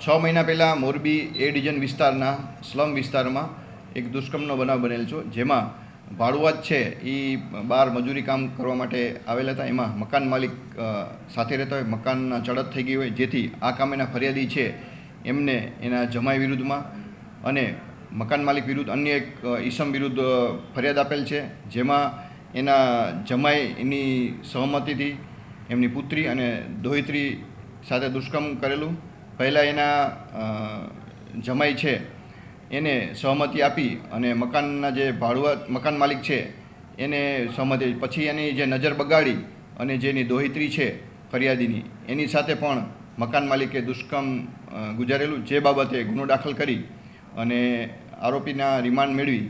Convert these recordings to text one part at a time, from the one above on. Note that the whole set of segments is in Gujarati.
6 મહિના પહેલાં મોરબી એ ડિવિઝન વિસ્તારના સ્લમ વિસ્તારમાં એક દુષ્કર્મનો બનાવ બનેલ છે, જેમાં ભાડુઆત છે એ બહાર મજૂરી કામ કરવા માટે આવેલા હતા. એમાં મકાન માલિક સાથે રહેતા હોય, મકાનના ચડત થઈ ગઈ હોય, જેથી આ કામેના ફરિયાદી છે એમને એના જમાઈ વિરુદ્ધમાં અને મકાન માલિક વિરુદ્ધ અન્ય એક ઈસમ વિરુદ્ધ ફરિયાદ આપેલ છે, જેમાં એના જમાઈની સહમતિથી એમની પુત્રી અને દોહિત્રી સાથે દુષ્કર્મ કરેલું. પહેલાં એના જમાઈ છે એને સહમતિ આપી અને મકાનના જે મકાન માલિક છે એને સહમતિ, પછી એની જે નજર બગાડી અને જેની દોહિત્રી છે ફરિયાદીની એની સાથે પણ મકાન માલિકે દુષ્કર્મ ગુજારેલું, જે બાબતે ગુનો દાખલ કરી અને આરોપીના રિમાન્ડ મેળવી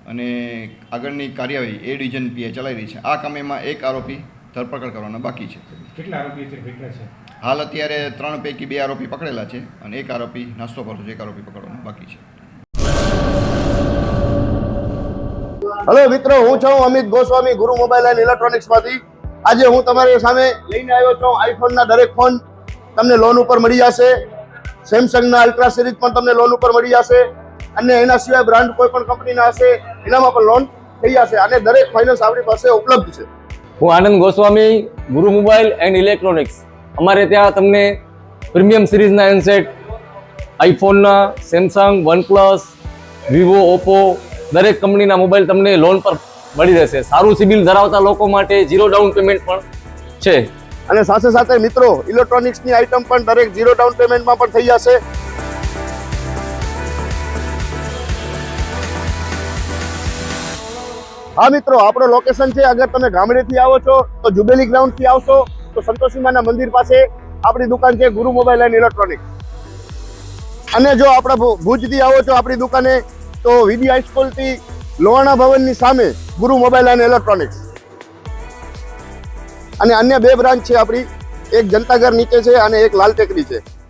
અને આગળની કાર્યવાહી એ ડિવિઝન પીએ ચલાવી રહી છે. આ કામેમાં એક આરોપી ધરપકડ કરવાના બાકી છે. કેટલા આરોપી પકડ્યા છે? હાલ અત્યારે 3 પૈકી 2 આરોપી પકડેલા છે અને એક આરોપી નાસ્તો કરતો છે, એક આરોપી પકડવાનો બાકી છે. હેલો મિત્રો, હું છું અમિત ગોસ્વામી, ગુરુ મોબાઈલ એન્ડ ઇલેક્ટ્રોનિક્સમાંથી. આજે હું તમારી સામે લઈને આવ્યો છું આઈફોનના દરેક ફોન તમને લોન ઉપર મળી જશે. સેમસંગના અલ્ટ્રા સિરીઝ પણ તમને લોન ઉપર મળી જશે અને એના સિવાય બ્રાન્ડ કોઈ પણ કંપનીના હશે એનામાં પણ લોન થઈ જશે અને દરેક ફાઇનાન્સ આપણી પાસે ઉપલબ્ધ છે. હું આનંદ ગોસ્વામી, ગુરુ મોબાઈલ એન્ડ ઇલેક્ટ્રોનિક્સ. અમારે ત્યાં તમને પ્રીમિયમ સિરીઝના હેન્ડસેટ, આઈફોનના, સેમસંગ, વનપ્લસ, વિવો, ઓપ્પો દરેક કંપનીના મોબાઈલ તમને લોન પર મળી રહેશે. સારું સિબિલ ધરાવતા લોકો માટે 0 ડાઉન પેમેન્ટ પણ છે. અને સાથે સાથે મિત્રો ઇલેક્ટ્રોનિક્સની આઇટમ પણ દરેક 0 ડાઉન પેમેન્ટમાં પણ થઈ જશે. હા મિત્રો, આપણો લોકેશન છે, અગર તમે ગામડેથી આવો છો તો જુબેલી ગ્રાઉન્ડથી આવશો તો સંતોષીમાના મંદિર પાસે આપણી દુકાન છે ગુરુ મોબાઈલ એન્ડ ઇલેક્ટ્રોનિક્સ. અને જો આપણા ભુજથી આવો છો આપણી દુકાને તો વીડી હાઈસ્કૂલથી લોહાણા ભવનની સામે ગુરુ મોબાઈલ એન્ડ ઇલેક્ટ્રોનિક્સ. અને અન્ય 2 બ્રાન્ચ છે આપણી, એક જનતાગર નીચે છે અને એક લાલ ટેકરી છે.